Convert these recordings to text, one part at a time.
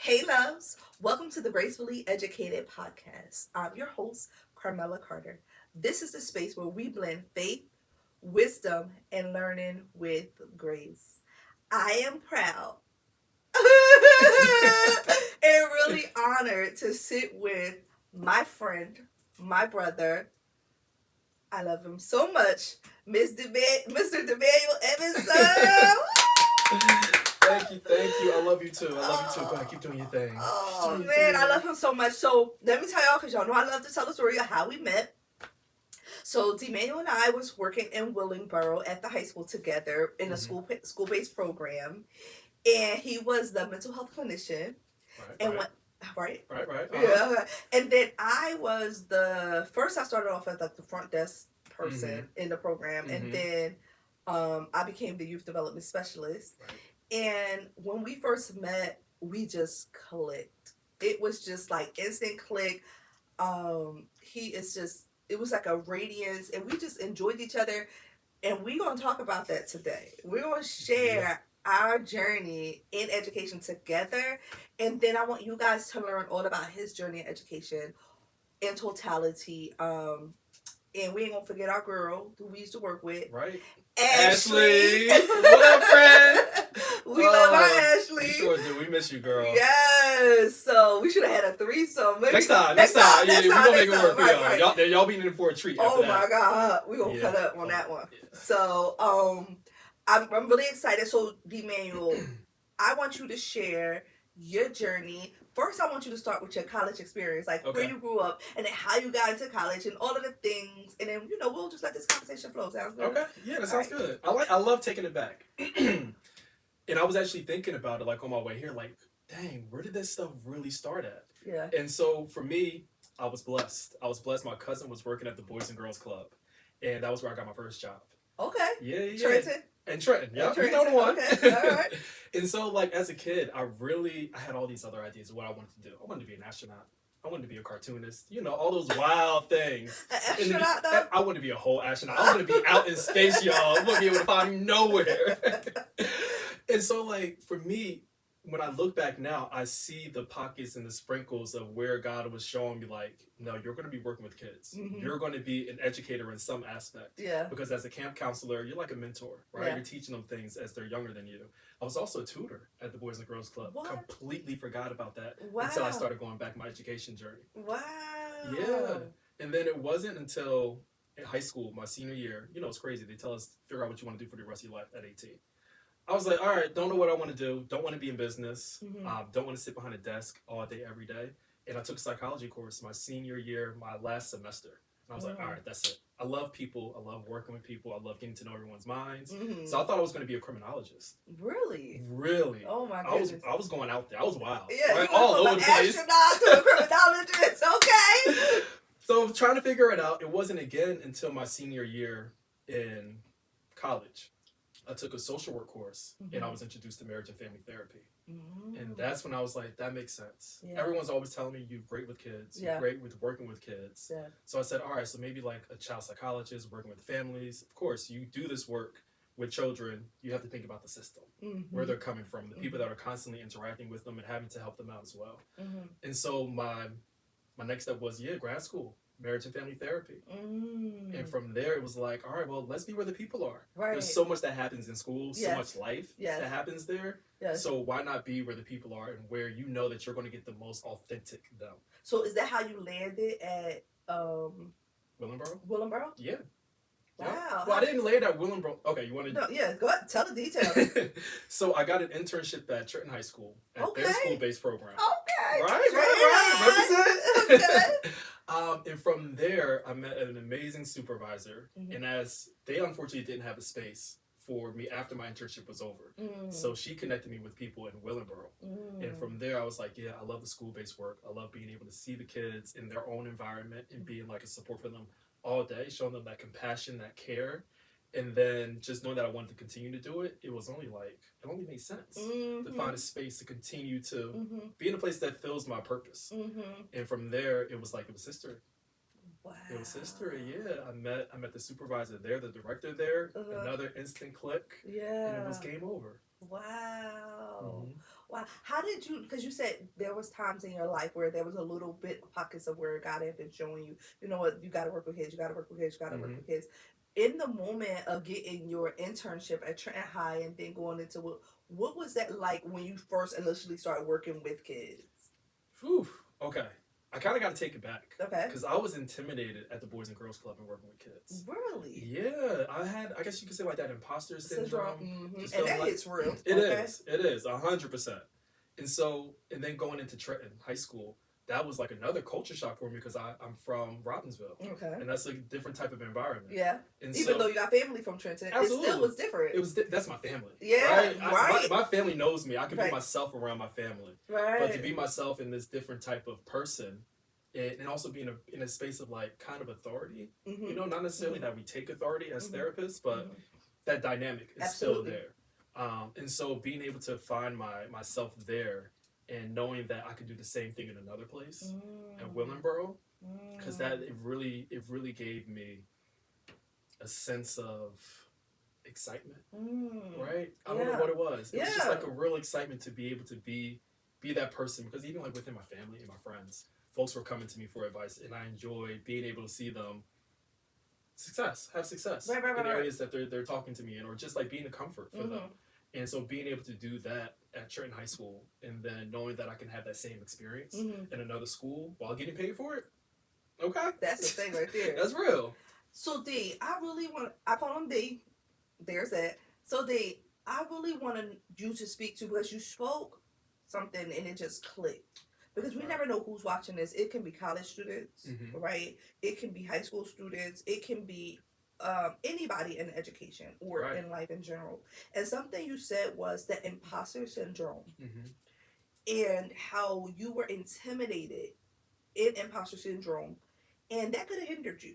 Hey loves, welcome to the GraceFully Educated podcast. I'm your host, Carmela Carter. This is the space where we blend faith, wisdom, and learning with grace. I am proud and really honored to sit with my friend, my brother. I love him so much, Mr. DeManuel Edmondson. Thank you. I love you too. I love you too. Go ahead, keep doing your thing. Oh man, I love him so much. So let me tell y'all, because y'all know I love to tell the story of how we met. So DeManuel and I was working in Willingboro at the high school together in a school based program, and he was the mental health clinician. And Right. right, Right. yeah, and then I was the first. I started off as like the front desk person in the program, and then I became the youth development specialist. Right. And when we first met, we just clicked. It was just like instant click. He is just, it was like a radiance, and we just enjoyed each other. And we're going to talk about that today. We're going to share our journey in education together. And then I want you guys to learn all about his journey in education in totality. And we ain't going to forget our girl who we used to work with. Right. Ashley. What up, friend? We love our Ashley. We sure do. We miss you, girl. Yes. So we should have had a threesome. Next time. Yeah, we're going to make it work for y'all. Right. Y'all being in for a treat. Oh after my that. God. We're going to cut up on that one. Yeah. So I'm really excited. So DeManuel, I want you to share your journey. First, I want you to start with your college experience, like where you grew up, and then how you got into college, and all of the things, and then we'll just let this conversation flow. Sounds good? Okay, yeah, that sounds good. I love taking it back, and I was actually thinking about it, like on my way here, like, dang, where did this stuff really start at? Yeah. And so for me, I was blessed. My cousin was working at the Boys and Girls Club, and that was where I got my first job. Okay. Yeah. Trenton. And Trenton, yeah, you know the one. Okay. All right. And so, like, as a kid, I had all these other ideas of what I wanted to do. I wanted to be an astronaut. I wanted to be a cartoonist. All those wild things. An astronaut, though? I wanted to be a whole astronaut. I wanted to be out in space, y'all. I wouldn't be able to find me nowhere. And so, like, for me, when I look back now, I see the pockets and the sprinkles of where God was showing me, like, no, you're going to be working with kids. You're going to be an educator in some aspect. Yeah. Because as a camp counselor, you're like a mentor, right? Yeah. You're teaching them things as they're younger than you. I was also a tutor at the Boys and Girls Club. What? Completely forgot about that Wow. until I started going back my education journey. Wow. Yeah. And then it wasn't until in high school, my senior year, it's crazy. They tell us, figure out what you want to do for the rest of your life at 18. I was like, all right, don't know what I want to do. Don't want to be in business. Don't want to sit behind a desk all day, every day. And I took a psychology course my senior year, my last semester. And I was like, all right, that's it. I love people. I love working with people. I love getting to know everyone's minds. So I thought I was going to be a criminologist. Really? Really. Oh my goodness. I was going out there. I was wild. Yeah, right? All over the place. Astronaut to a criminologist. Okay. So trying to figure it out. It wasn't again until my senior year in college. I took a social work course and I was introduced to marriage and family therapy. And that's when I was like, that makes sense. Yeah. Everyone's always telling me you're great with kids. You're great with working with kids. Yeah. So I said, all right, so maybe like a child psychologist, working with families. Of course, you do this work with children. You have to think about the system, where they're coming from, the people that are constantly interacting with them and having to help them out as well. And so my next step was, grad school. Marriage and family therapy. And from there, it was like, all right, well, let's be where the people are. Right. There's so much that happens in school, so much life that happens there. Yes. So why not be where the people are and where you know that you're going to get the most authentic them? So is that how you landed at Willingboro? Willingboro? Yeah. Wow. Well, I didn't land at Willingboro. Okay, you want to? No, yeah, go ahead. Tell the details. So I got an internship at Trenton High School at their school-based program. Okay. Right. Represent. Okay. And from there, I met an amazing supervisor. And as they unfortunately didn't have a space for me after my internship was over. So she connected me with people in Willingboro. And from there, I was like, I love the school-based work. I love being able to see the kids in their own environment and being like a support for them all day, showing them that compassion, that care. And then just knowing that I wanted to continue to do it, it only made sense to find a space to continue to be in a place that fills my purpose. And from there, it was history. Wow. It was history, yeah. I met the supervisor there, the director there, another instant click, and it was game over. Wow. Wow. How did you, because you said there was times in your life where there was a little bit of pockets of where God had been showing you, you know what, you got to work with kids, you got to work with kids, you got to work Hmm. with kids. In the moment of getting your internship at Trenton High and then going into what was that like when you first initially started working with kids? Whew. Okay. I kind of got to take it back Okay. because I was intimidated at the Boys and Girls Club and working with kids. Really? Yeah, I guess you could say like that imposter syndrome. Mm-hmm. Just And feeling that like hits real. it Okay. is 100%. And so, and then going into Trenton High School, that was like another culture shock for me because I'm from Robbinsville, Okay. and that's like a different type of environment. Yeah. And Even so, though you got family from Trenton, absolutely, it still was different. that's my family. Yeah, right. My family knows me. I can Right. be myself around my family. Right. But to be myself in this different type of person, and also being in a space of like kind of authority, Mm-hmm. you know, not necessarily Mm-hmm. that we take authority as Mm-hmm. therapists, but Mm-hmm. that dynamic is Absolutely. still there. And so being able to find myself there and knowing that I could do the same thing in another place at Willingboro, because that it really gave me a sense of excitement, right? I don't know what it was. It was just like a real excitement to be able to be that person, because even like within my family and my friends, folks were coming to me for advice, and I enjoyed being able to see them have success Right. in areas that they're talking to me in, or just like being a comfort for them. And so being able to do that at Trenton High School, and then knowing that I can have that same experience in another school while getting paid for it, okay, that's the thing right there. That's real. So D, I call him D. There's that. So D, I really wanted you to speak to, because you spoke something and it just clicked. Because we never know who's watching this. It can be college students, right? It can be high school students. It can be anybody in education or in life in general. And something you said was the imposter syndrome, and how you were intimidated in imposter syndrome, and that could have hindered you.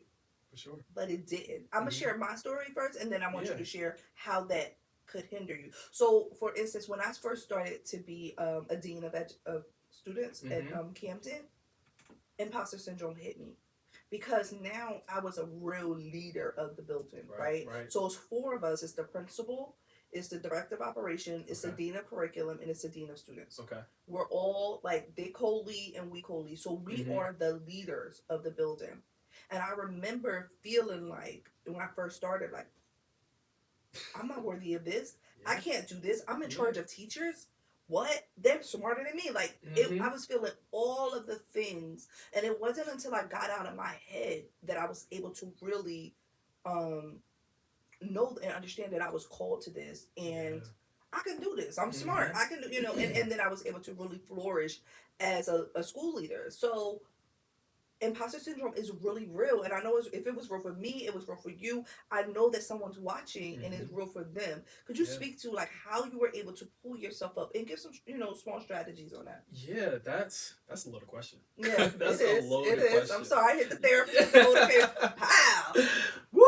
For sure. But it didn't. I'm going to share my story first, and then I want you to share how that could hinder you. So, for instance, when I first started to be a dean of students at Camden, imposter syndrome hit me. Because now I was a real leader of the building, right? So it's 4 of us. It's the principal, it's the director of operation, it's the dean of curriculum, and it's the dean of students. Okay. We're all like, they co-lead and we co-lead. So we are the leaders of the building. And I remember feeling like, when I first started, like, I'm not worthy of this. I can't do this. I'm in charge of teachers. What? They're smarter than me. Like, I was feeling all of the things. And it wasn't until I got out of my head that I was able to really know and understand that I was called to this. And I can do this. I'm smart. I can do, and then I was able to really flourish as a school leader. So imposter syndrome is really real, and I know if it was real for me, it was real for you. I know that someone's watching and it's real for them. Could you speak to like how you were able to pull yourself up and give some small strategies on that? Yeah, that's a loaded question. Yeah, that's it a loaded is. question. I'm sorry, I hit the therapist. Pow! Woo!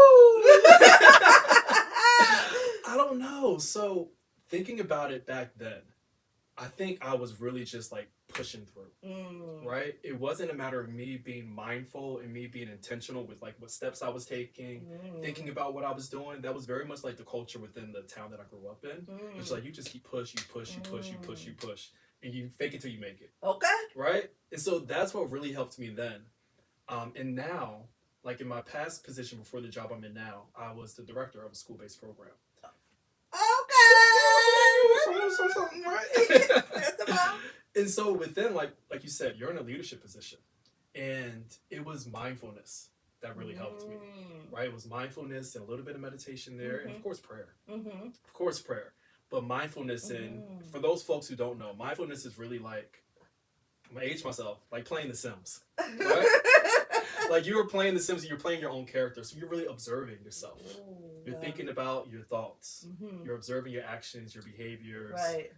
I don't know. So thinking about it back then, I think I was really just like pushing through, right? It wasn't a matter of me being mindful and me being intentional with like what steps I was taking, thinking about what I was doing. That was very much like the culture within the town that I grew up in. It's like you just keep push, and you fake it till you make it. Okay. Right? And so that's what really helped me then. And now, like in my past position before the job I'm in now, I was the director of a school-based program. Okay. That's the mom. And so within, like you said, you're in a leadership position, and it was mindfulness that really helped me, right? It was mindfulness and a little bit of meditation there, and of course prayer. Of course prayer, but mindfulness. And for those folks who don't know, mindfulness is really like, I'm gonna age myself, like playing The Sims, right? Like you were playing The Sims and you're playing your own character, so you're really observing yourself. You're thinking about your thoughts. You're observing your actions, your behaviors, right?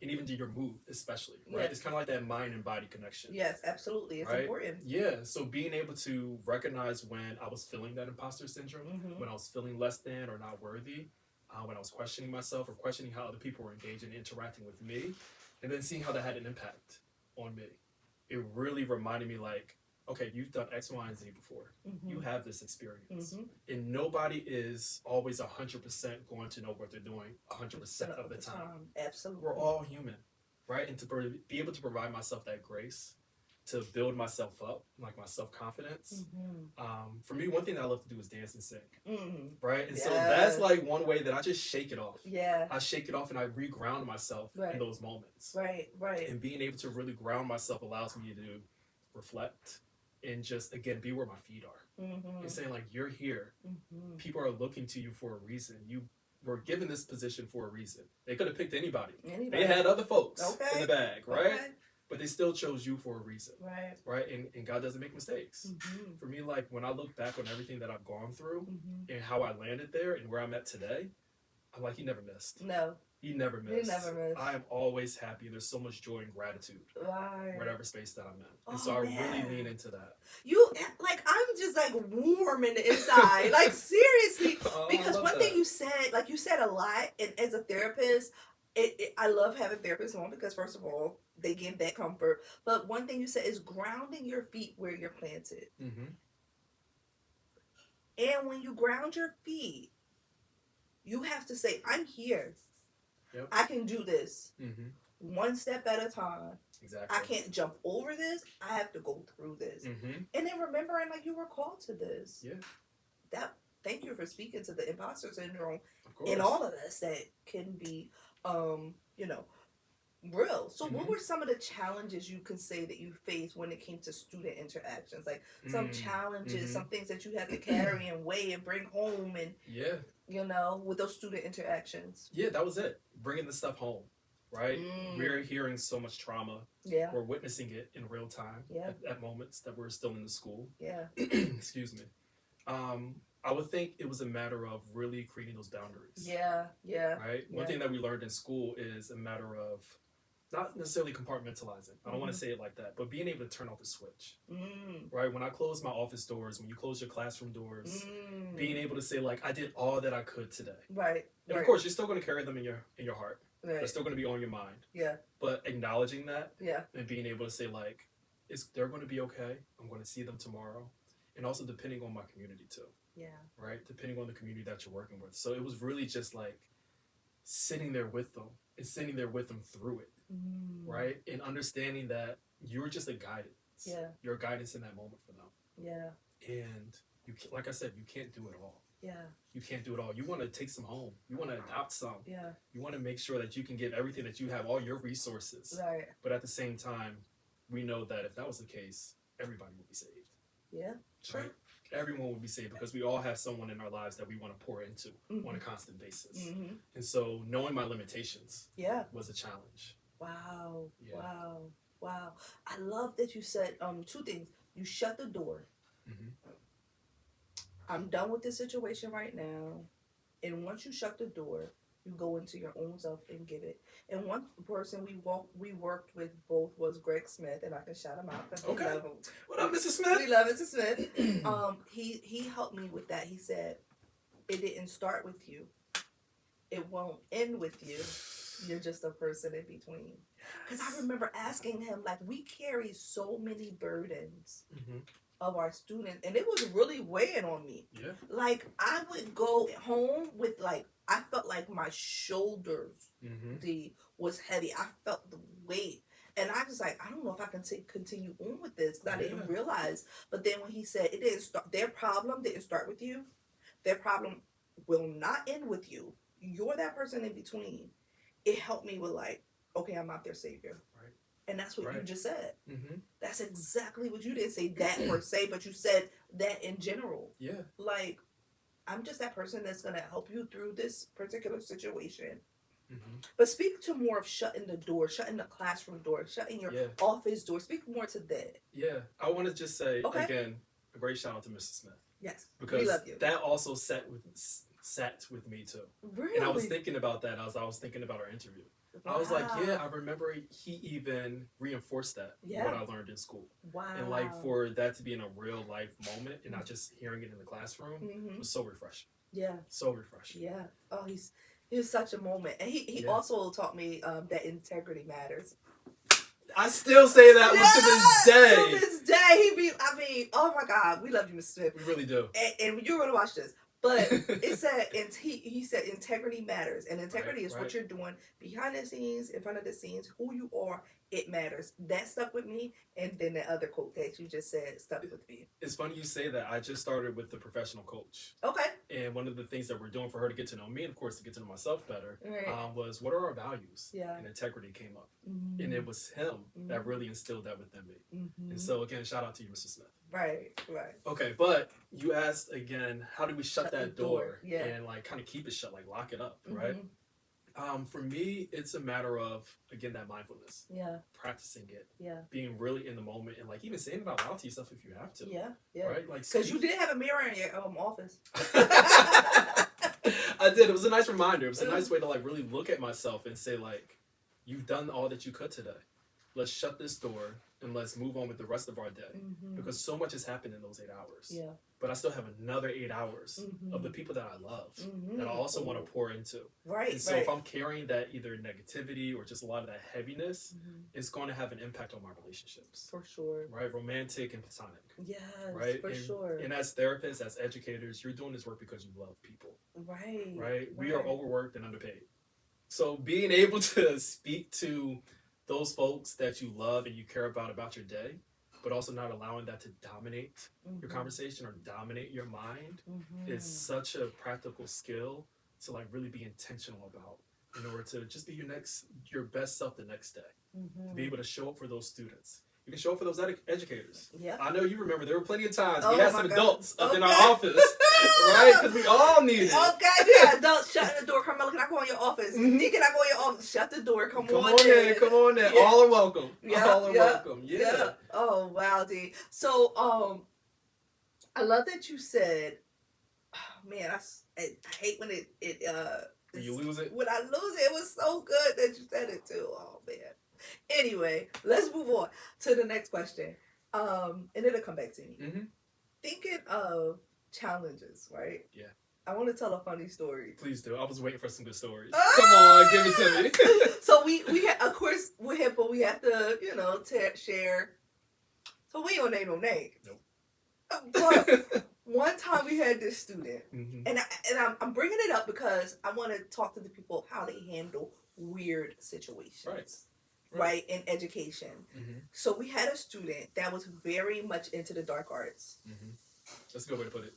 And even your mood, especially, right? Yes. It's kind of like that mind and body connection. Yes, absolutely. It's important. Yeah. So being able to recognize when I was feeling that imposter syndrome, when I was feeling less than or not worthy, when I was questioning myself or questioning how other people were engaging and interacting with me, and then seeing how that had an impact on me. It really reminded me like, okay, you've done X, Y, and Z before. You have this experience. And nobody is always 100% going to know what they're doing 100% of the time. Absolutely. We're all human. right? And to be able to provide myself that grace to build myself up, like my self-confidence. For me, one thing that I love to do is dance and sing, right? And so that's like one way that I just shake it off. Yeah. I shake it off and I re-ground myself in those moments. Right. And being able to really ground myself allows me to reflect and just, again, be where my feet are. And saying, like, you're here. People are looking to you for a reason. You were given this position for a reason. They could have picked anybody. They had other folks in the bag, right? But they still chose you for a reason. Right? And God doesn't make mistakes. For me, like, when I look back on everything that I've gone through and how I landed there and where I'm at today, I'm like, he never missed. No. He never missed. He never missed. I am always happy. There's so much joy and gratitude. Whatever space that I'm in. And so I really lean into that. You, like, I'm just, like, warm in the inside. Like, seriously. Because one thing you said, like, you said a lot, and as a therapist, I love having therapists on because, first of all, they give that comfort. But one thing you said is grounding your feet where you're planted. And when you ground your feet, you have to say, I'm here. I can do this. One step at a time. Exactly. I can't jump over this. I have to go through this. And then remembering, like, you were called to this. Thank you for speaking to the imposter syndrome in all of us that can be, you know, real. So what were some of the challenges you could say that you faced when it came to student interactions? Like some challenges, some things that you had to carry and weigh and bring home and, you know, with those student interactions? Yeah, that was it. Bringing the stuff home, right? We're hearing so much trauma. We're witnessing it in real time at moments that we're still in the school. Excuse me. I would think it was a matter of really creating those boundaries. Right? One thing that we learned in school is a matter of not necessarily compartmentalizing. I don't want to say it like that, but being able to turn off the switch. Right? When I close my office doors, when you close your classroom doors, being able to say, like, I did all that I could today. And of course, you're still going to carry them in your heart. They're still going to be on your mind. But acknowledging that and being able to say, like, they're going to be okay. I'm going to see them tomorrow. And also depending on my community too. Right? Depending on the community that you're working with. So it was really just like sitting there with them and sitting there with them through it. Right? And understanding that you're just a guidance. You're a guidance in that moment for them. And you, like I said, you can't do it all. You can't do it all. You want to take some home. You want to adopt some. You want to make sure that you can give everything that you have, all your resources. But at the same time, we know that if that was the case, everybody would be saved. Right? Everyone would be saved because we all have someone in our lives that we want to pour into on a constant basis. And so knowing my limitations was a challenge. Wow. I love that you said two things. You shut the door. I'm done with this situation right now. And once you shut the door, you go into your own self and give it. And one person we worked with both was Greg Smith, and I can shout him out because we love him. What up, Mr. Smith? We love Mr. Smith. He helped me with that. He said, it didn't start with you. It won't end with you. You're just a person in between. Because I remember asking him, like, we carry so many burdens of our students, and it was really weighing on me. Like, I would go home with, like, I felt like my shoulders was heavy. I felt the weight. And I was like, I don't know if I can continue on with this because I didn't realize. But then when he said it didn't start, their problem didn't start with you. Their problem will not end with you. You're that person in between. It helped me with, like, okay, I'm not their savior. And that's what you just said. That's exactly what you didn't say that per se, but you said that in general. Like, I'm just that person that's going to help you through this particular situation. But speak to more of shutting the door, shutting the classroom door, shutting your office door. Speak more to that. I want to just say, again, a great shout out to Mr. Smith. Yes, because we love you. That also sat with me too. Really? And I was thinking about that as I was thinking about our interview. I was like, I remember he even reinforced that, what I learned in school. And like for that to be in a real life moment and not just hearing it in the classroom was so refreshing. So refreshing. Oh, he was such a moment. And he also taught me that integrity matters. I still say that to this day. To this day, oh my God, we love you, Mr. Smith. We really do. And you're going to watch this. But it said, he said integrity matters. And integrity Right, is right. what you're doing behind the scenes, in front of the scenes, who you are. It matters. That stuck with me. And then the other quote that you just said stuck with me. It's funny you say that. I just started with the professional coach. Okay. And one of the things that we're doing for her to get to know me, and of course to get to know myself better, Right. was what are our values? Yeah. And integrity came up. Mm-hmm. And it was him that Mm-hmm. really instilled that within me. Mm-hmm. And so again, shout out to you, Mr. Smith. Right. Okay, but you asked again, how do we shut that door? Yeah. And like kind of keep it shut, like lock it up, Mm-hmm. right? For me, it's a matter of, again, that mindfulness. Yeah. Practicing it. Yeah. Being really in the moment and like even saying it out loud to yourself if you have to. Yeah. Yeah. Right? Like, because you did have a mirror in your office. I did. It was a nice reminder. It was a nice way to like really look at myself and say like, you've done all that you could today. Let's shut this door and let's move on with the rest of our day. Mm-hmm. Because so much has happened in those 8 hours. Yeah. But I still have another 8 hours Mm-hmm. of the people that I love Mm-hmm. that I also want to pour into. Right. And so right. if I'm carrying that either negativity or just a lot of that heaviness, Mm-hmm. it's going to have an impact on my relationships. For sure. Right? Romantic and platonic. Yes. Right? For and, sure. And as therapists, as educators, you're doing this work because you love people. Right. Right? We are overworked and underpaid. So being able to speak to those folks that you love and you care about your day, but also not allowing that to dominate Mm-hmm. your conversation or dominate your mind Mm-hmm. is such a practical skill to like really be intentional about in order to just be your best self the next day. Mm-hmm. To be able to show up for those students. You can show up for those educators. Yeah. I know you remember there were plenty of times Oh we had my some God. adults up in our Okay. office, right? Because we all needed it. Okay, yeah, adults shutting the door. Carmela, can I go in your office? Mhm. Can I go in your office? Shut the door. Come on in, come on in. Yeah. All are welcome. Yeah, All are yeah, welcome. Yeah. Oh wow, D. So I love that you said, oh, man, I hate when When you lose it. when I lose it. It was so good that you said it too. Oh man. Anyway, let's move on to the next question. And it'll come back to me. Mm-hmm. Thinking of challenges, right? Yeah. I want to tell a funny story. Please do. I was waiting for some good stories. Come on, give it to me. So we of course we have to share. So we don't name no names. Nope. But one time we had this student, Mm-hmm. and I'm bringing it up because I want to talk to the people how they handle weird situations, right, in education. Mm-hmm. So we had a student that was very much into the dark arts. Mm-hmm. That's a good way to put it.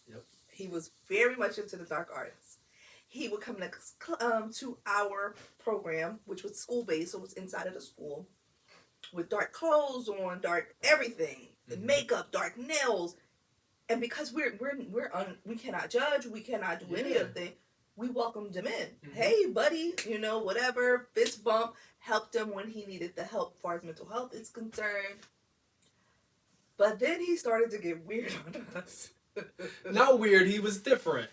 Yep. He was very much into the dark arts. He would come to our program, which was school-based, so it was inside of the school, with dark clothes on, dark everything, Mm-hmm. makeup, dark nails. And because we cannot judge, we cannot do any of the, we welcomed him in. Mm-hmm. Hey, buddy, whatever, fist bump, helped him when he needed the help as far as mental health is concerned. But then he started to get weird on us. Not weird. He was different.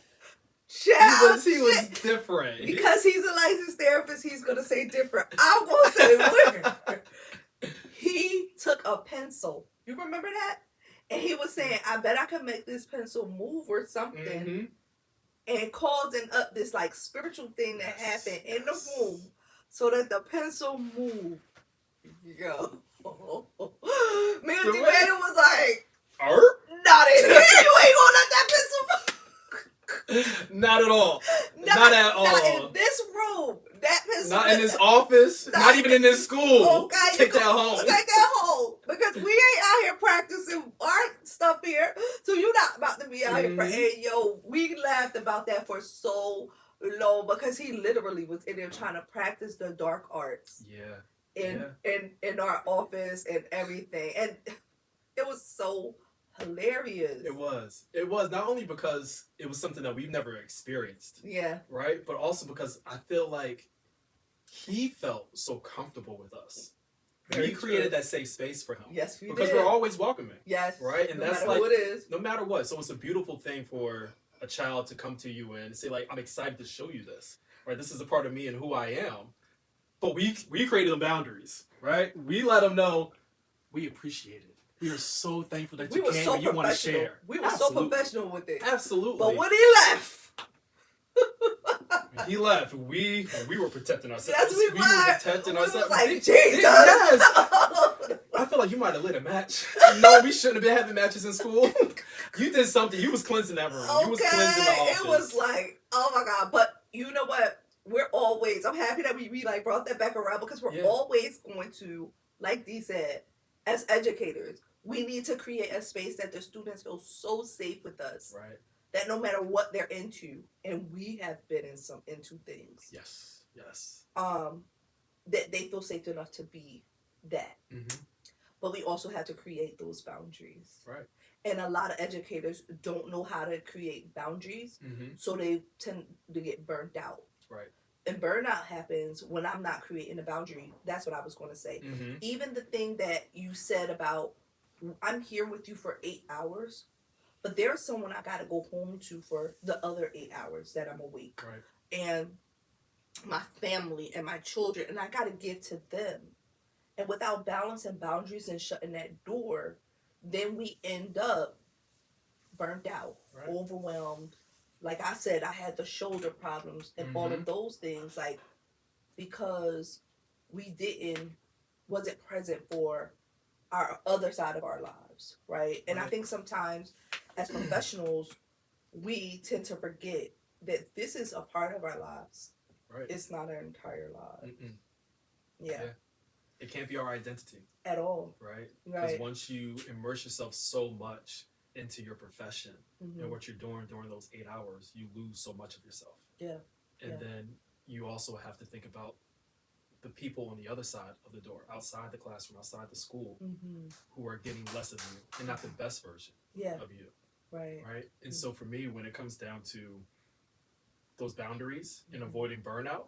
He was different. Because he's a licensed therapist, he's going to say different. I'm going to say weird. He took a pencil. You remember that? And he was saying, I bet I can make this pencil move or something. Mm-hmm. And causing up this like spiritual thing that happened in the room so that the pencil moved. Yo. Me and DeManuel was like, not in here. You ain't gonna let that pencil move. Not at all. Not at all. Not in this room. That pencil. Not in his office. Not even in his school. Okay. Take that home. Take that home. Because we ain't out here practicing our stuff here. So you're not about to be out here. And yo, we laughed about that for so long because he literally was in there trying to practice the dark arts. Yeah. In our office and everything. And it was so hilarious. It was. It was not only because it was something that we've never experienced. Yeah. Right? But also because I feel like he felt so comfortable with us. Very we created true. that safe space for him. Yes, we because did. we're always welcoming. Yes. Right? And no that's matter like who it is. no matter what. So it's a beautiful thing for a child to come to you and say, like, I'm excited to show you this. Right? This is a part of me and who I am. But we created the boundaries, right? We let them know we appreciate it. We are so thankful that you came and you want to share. We were so professional with it. Absolutely. But when he left, he left. We were protecting ourselves. Yes, we were protecting we ourselves. Was like, Jesus. Yes. I feel like you might have lit a match. No, we shouldn't have been having matches in school. You did something. You was cleansing that room. You was cleansing the office. It was like, oh my God. But you know what? I'm happy that we like brought that back around because we're always going to, like Dee said, as educators, we need to create a space that the students feel so safe with us. Right. That no matter what they're into, and we have been into things. Yes. That they feel safe enough to be that. Mm-hmm. But we also have to create those boundaries. Right. And a lot of educators don't know how to create boundaries, so they tend to get burnt out. Right. And burnout happens when I'm not creating a boundary. That's what I was going to say. Mm-hmm. Even the thing that you said about, I'm here with you for 8 hours, but there's someone I got to go home to for the other 8 hours that I'm awake. Right. And my family and my children, and I got to give to them. And without balance and boundaries and shutting that door, then we end up burnt out, overwhelmed. Like I said, I had the shoulder problems and all of those things, like, because we wasn't present for our other side of our lives, right? And I think sometimes as professionals, we tend to forget that this is a part of our lives. Right. It's not our entire lives. Yeah. It can't be our identity. At all. Right? Because once you immerse yourself so much into your profession and what you're doing during those 8 hours, you lose so much of yourself. Yeah. And then you also have to think about the people on the other side of the door, outside the classroom, outside the school, who are getting less of you and not the best version of you. Right. And so for me, when it comes down to those boundaries and avoiding burnout,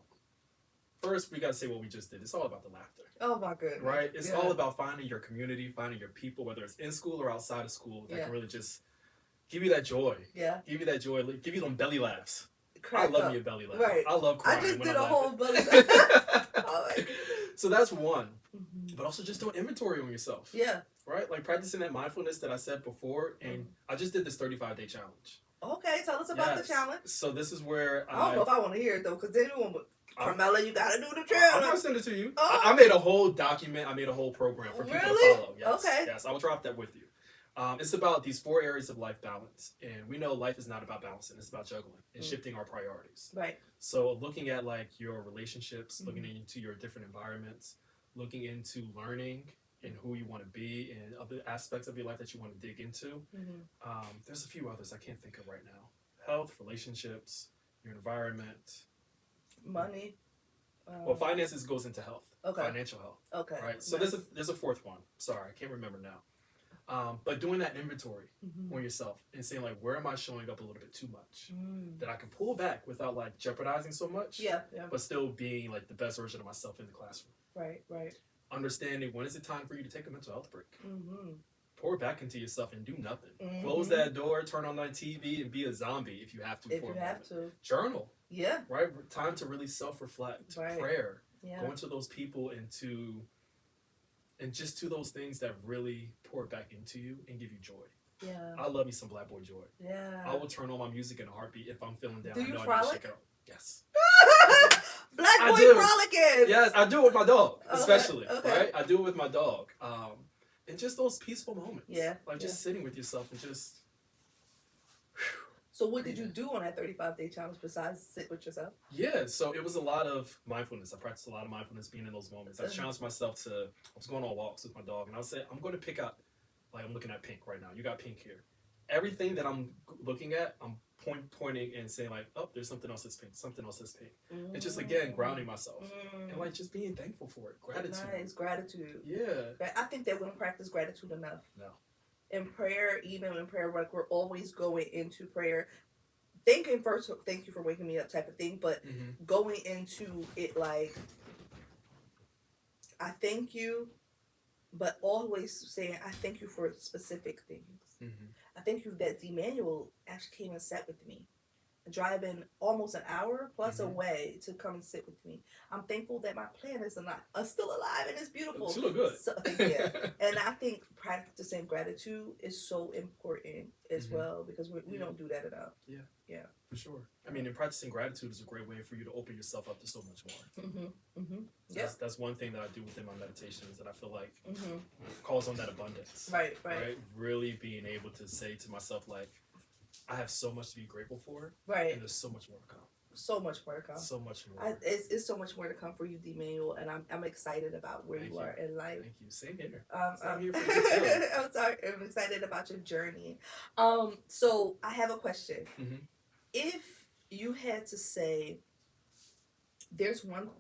first we got to say what we just did. It's all about the laughter. Oh my goodness. Right? It's all about finding your community, finding your people, whether it's in school or outside of school, that can really just give you that joy. Yeah. Give you that joy. Give you them belly laughs. Crack I love up. me a belly laugh. Right. I love crying. I just when did I'm a laughing. whole belly laugh. So that's one. But also just doing inventory on yourself. Yeah. Right? Like practicing that mindfulness that I said before. And I just did this 35-day challenge. Okay, tell us about the challenge. So this is where I don't know if I want to hear it though, because then Carmela, you gotta do the challenge. I'm gonna send it to you. I made a whole document. I made a whole program for people to follow. Yes, okay. Yes, I will drop that with you. It's about these 4 areas of life balance, and we know life is not about balancing; it's about juggling and shifting our priorities. Right. So, looking at like your relationships, looking into your different environments, looking into learning and who you want to be, and other aspects of your life that you want to dig into. There's a few others I can't think of right now: health, relationships, your environment. Money. Well, finances goes into health. Okay. Financial health. Okay. Right. So there's a fourth one. Sorry, I can't remember now. But doing that inventory on yourself and saying like, where am I showing up a little bit too much that I can pull back without like jeopardizing so much. Yeah. But still being like the best version of myself in the classroom. Right. Understanding when is it time for you to take a mental health break. Pour back into yourself and do nothing. Close that door, turn on that TV, and be a zombie if you have to. If you have to. Journal. Yeah. Right? Time to really self-reflect. Right. Prayer. Yeah. Going to those people and just to those things that really pour back into you and give you joy. Yeah. I love me some Black Boy Joy. Yeah. I will turn on my music in a heartbeat if I'm feeling down. Do you I know frolic? I need to shake it up. Yes. Black Boy frolicking. Yes, I do it with my dog, especially. Okay. Right? I do it with my dog. And just those peaceful moments. Yeah. Like just sitting with yourself and just. So what did you do on that 35-day challenge besides sit with yourself? Yeah, so it was a lot of mindfulness. I practiced a lot of mindfulness being in those moments. I challenged myself I was going on walks with my dog, and I said, I'm going to pick up, like I'm looking at pink right now. You got pink here. Everything that I'm looking at, I'm pointing and saying like, oh, there's something else that's pink, something else that's pink. And just, again, grounding myself. And like just being thankful for it. Gratitude. Nice, gratitude. Yeah. I think that we don't practice gratitude enough. No. In prayer, even in prayer, like we're always going into prayer, thinking first, thank you for waking me up type of thing, but going into it like, I thank you, but always saying, I thank you for specific things. I thank you that DeManuel actually came and sat with me driving almost an hour plus Mhm. away to come and sit with me. I'm thankful that my planners are still alive and it's beautiful. She look good. So, yeah. And I think practicing gratitude is so important as Mhm. well, because we Yeah. don't do that enough. Yeah. Yeah. For sure. I mean, and practicing gratitude is a great way for you to open yourself up to so much more. Yeah. That's one thing that I do within my meditations that I feel like Mm-hmm. calls on that abundance. Right. Really being able to say to myself, like, I have so much to be grateful for, Right. and there's so much more to come. So much more to come. So much more. It's so much more to come for you, DeManuel, and I'm excited about where you are in life. Thank you. Same here. Same here for you too. I'm sorry. I'm excited about your journey. So I have a question. Mm-hmm. If you had to say, there's one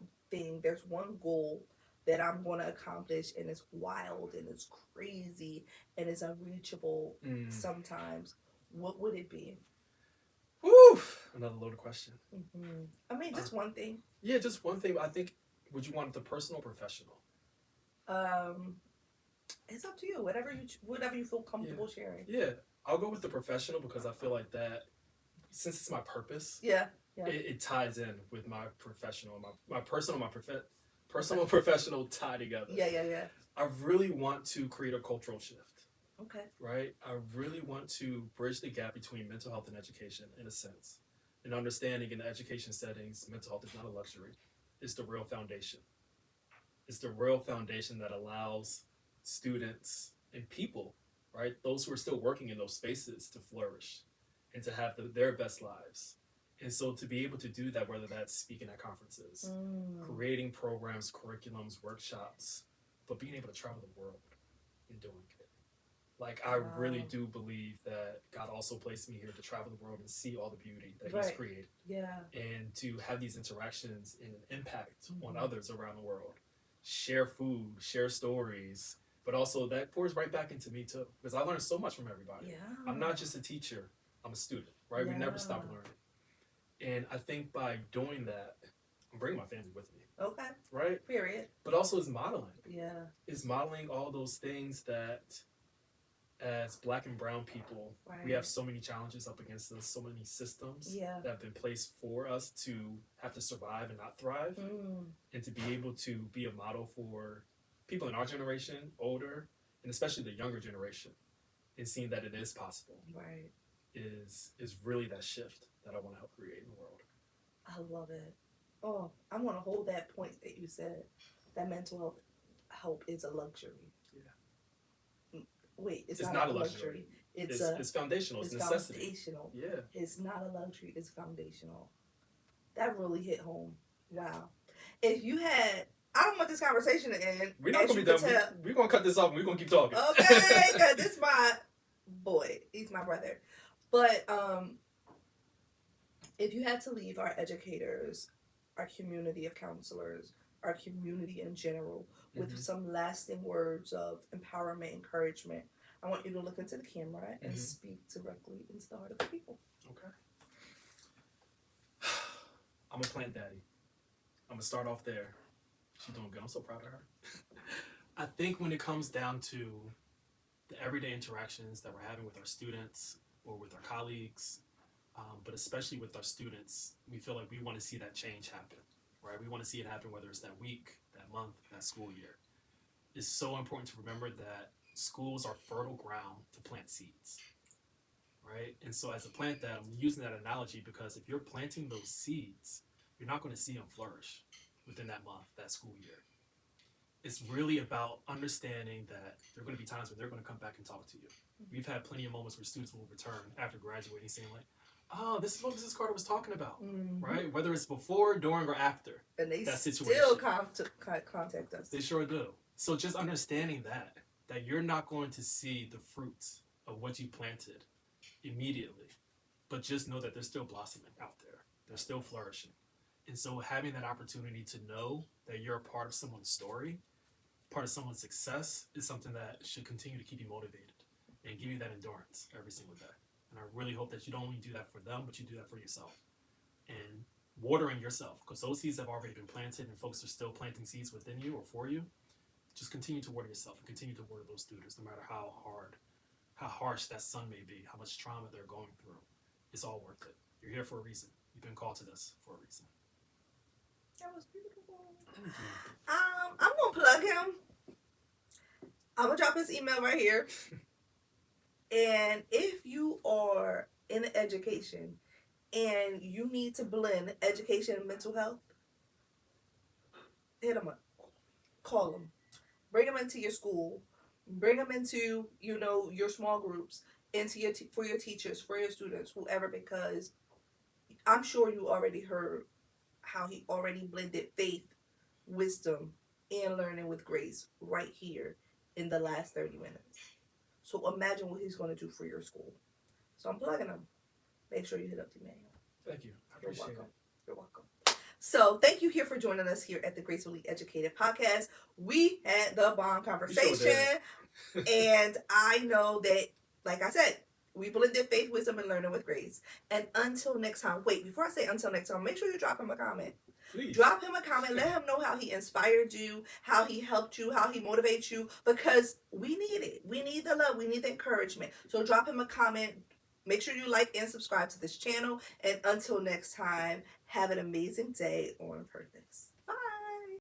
goal that I'm going to accomplish, and it's wild and it's crazy and it's unreachable sometimes, what would it be? Woo! Another loaded question. Mm-hmm. I mean, just one thing. Yeah, just one thing. I think, would you want the personal or professional? It's up to you. Whatever you feel comfortable sharing. Yeah, I'll go with the professional because I feel like that, since it's my purpose. Yeah. It ties in with my professional, my personal, personal and professional tie together. Yeah. I really want to create a cultural shift. Okay. Right? I really want to bridge the gap between mental health and education, in a sense. And understanding in the education settings, mental health is not a luxury. It's the real foundation. It's the real foundation that allows students and people, right, those who are still working in those spaces, to flourish and to have their best lives. And so to be able to do that, whether that's speaking at conferences, creating programs, curriculums, workshops, but being able to travel the world and doing it. Like, I really do believe that God also placed me here to travel the world and see all the beauty that He's created. Yeah. And to have these interactions and an impact on others around the world. Share food, share stories, but also that pours right back into me too. Because I learned so much from everybody. Yeah. I'm not just a teacher, I'm a student, right? Yeah. We never stop learning. And I think by doing that, I'm bringing my family with me. Okay. Right? Period. But also it's modeling. Yeah. It's modeling all those things that, as Black and brown people, we have so many challenges up against us, so many systems that have been placed for us to have to survive and not thrive. And to be able to be a model for people in our generation, older, and especially the younger generation, and seeing that it is possible. Right. Is really that shift that I want to help create in the world. I love it. Oh, I want to hold that point that you said, that mental health help is a luxury. Yeah. Wait, it's not a luxury. It's foundational. It's necessity. Foundational. Yeah. It's not a luxury. It's foundational. That really hit home. Wow. If you had, I don't want this conversation to end. We're not going to be done. We're going to cut this off and we're going to keep talking. Okay, because this is my boy. He's my brother. But if you had to leave our educators, our community of counselors, our community in general, with some lasting words of empowerment, encouragement, I want you to look into the camera and speak directly into the heart of the people. Okay. I'm a plant daddy. I'm going to start off there. She's doing good. I'm so proud of her. I think when it comes down to the everyday interactions that we're having with our students or with our colleagues, but especially with our students, we feel like we want to see that change happen, right? We want to see it happen, whether it's that week, that month, that school year. It's so important to remember that schools are fertile ground to plant seeds, right? And so as a plant dad, I'm using that analogy because if you're planting those seeds, you're not going to see them flourish within that month, that school year. It's really about understanding that there are going to be times when they're going to come back and talk to you. We've had plenty of moments where students will return after graduating saying like, oh, this is what Mrs. Carter was talking about, right? Whether it's before, during, or after and they that situation. Still contact us. They sure do. So just understanding that you're not going to see the fruits of what you planted immediately, but just know that they're still blossoming out there. They're still flourishing. And so having that opportunity to know that you're a part of someone's story, part of someone's success, is something that should continue to keep you motivated and give you that endurance every single day. And I really hope that you don't only do that for them, but you do that for yourself. And watering yourself, because those seeds have already been planted and folks are still planting seeds within you or for you. Just continue to water yourself and continue to water those students, no matter how hard, how harsh that sun may be, how much trauma they're going through. It's all worth it. You're here for a reason. You've been called to this for a reason. That was beautiful. Thank you. I'm gonna plug him. I'm gonna drop his email right here. And if you are in education and you need to blend education and mental health, hit him up. Call him. Bring him into your school. Bring him into, your small groups, into for your teachers, for your students, whoever, because I'm sure you already heard how he already blended faith, wisdom, and learning with grace right here in the last 30 minutes. So imagine what he's going to do for your school. So I'm plugging him. Make sure you hit up DeManuel. Thank you. I appreciate it. You're welcome. So thank you here for joining us here at the GraceFully Educated podcast. We had the bomb conversation. Sure and I know that, like I said, we blended faith, wisdom, and learning with grace. And until next time, before I say until next time, make sure you drop him a comment. Please. Drop him a comment. Let him know how he inspired you, how he helped you, how he motivates you, because we need it. We need the love. We need the encouragement. So drop him a comment. Make sure you like and subscribe to this channel. And until next time, have an amazing day on purpose.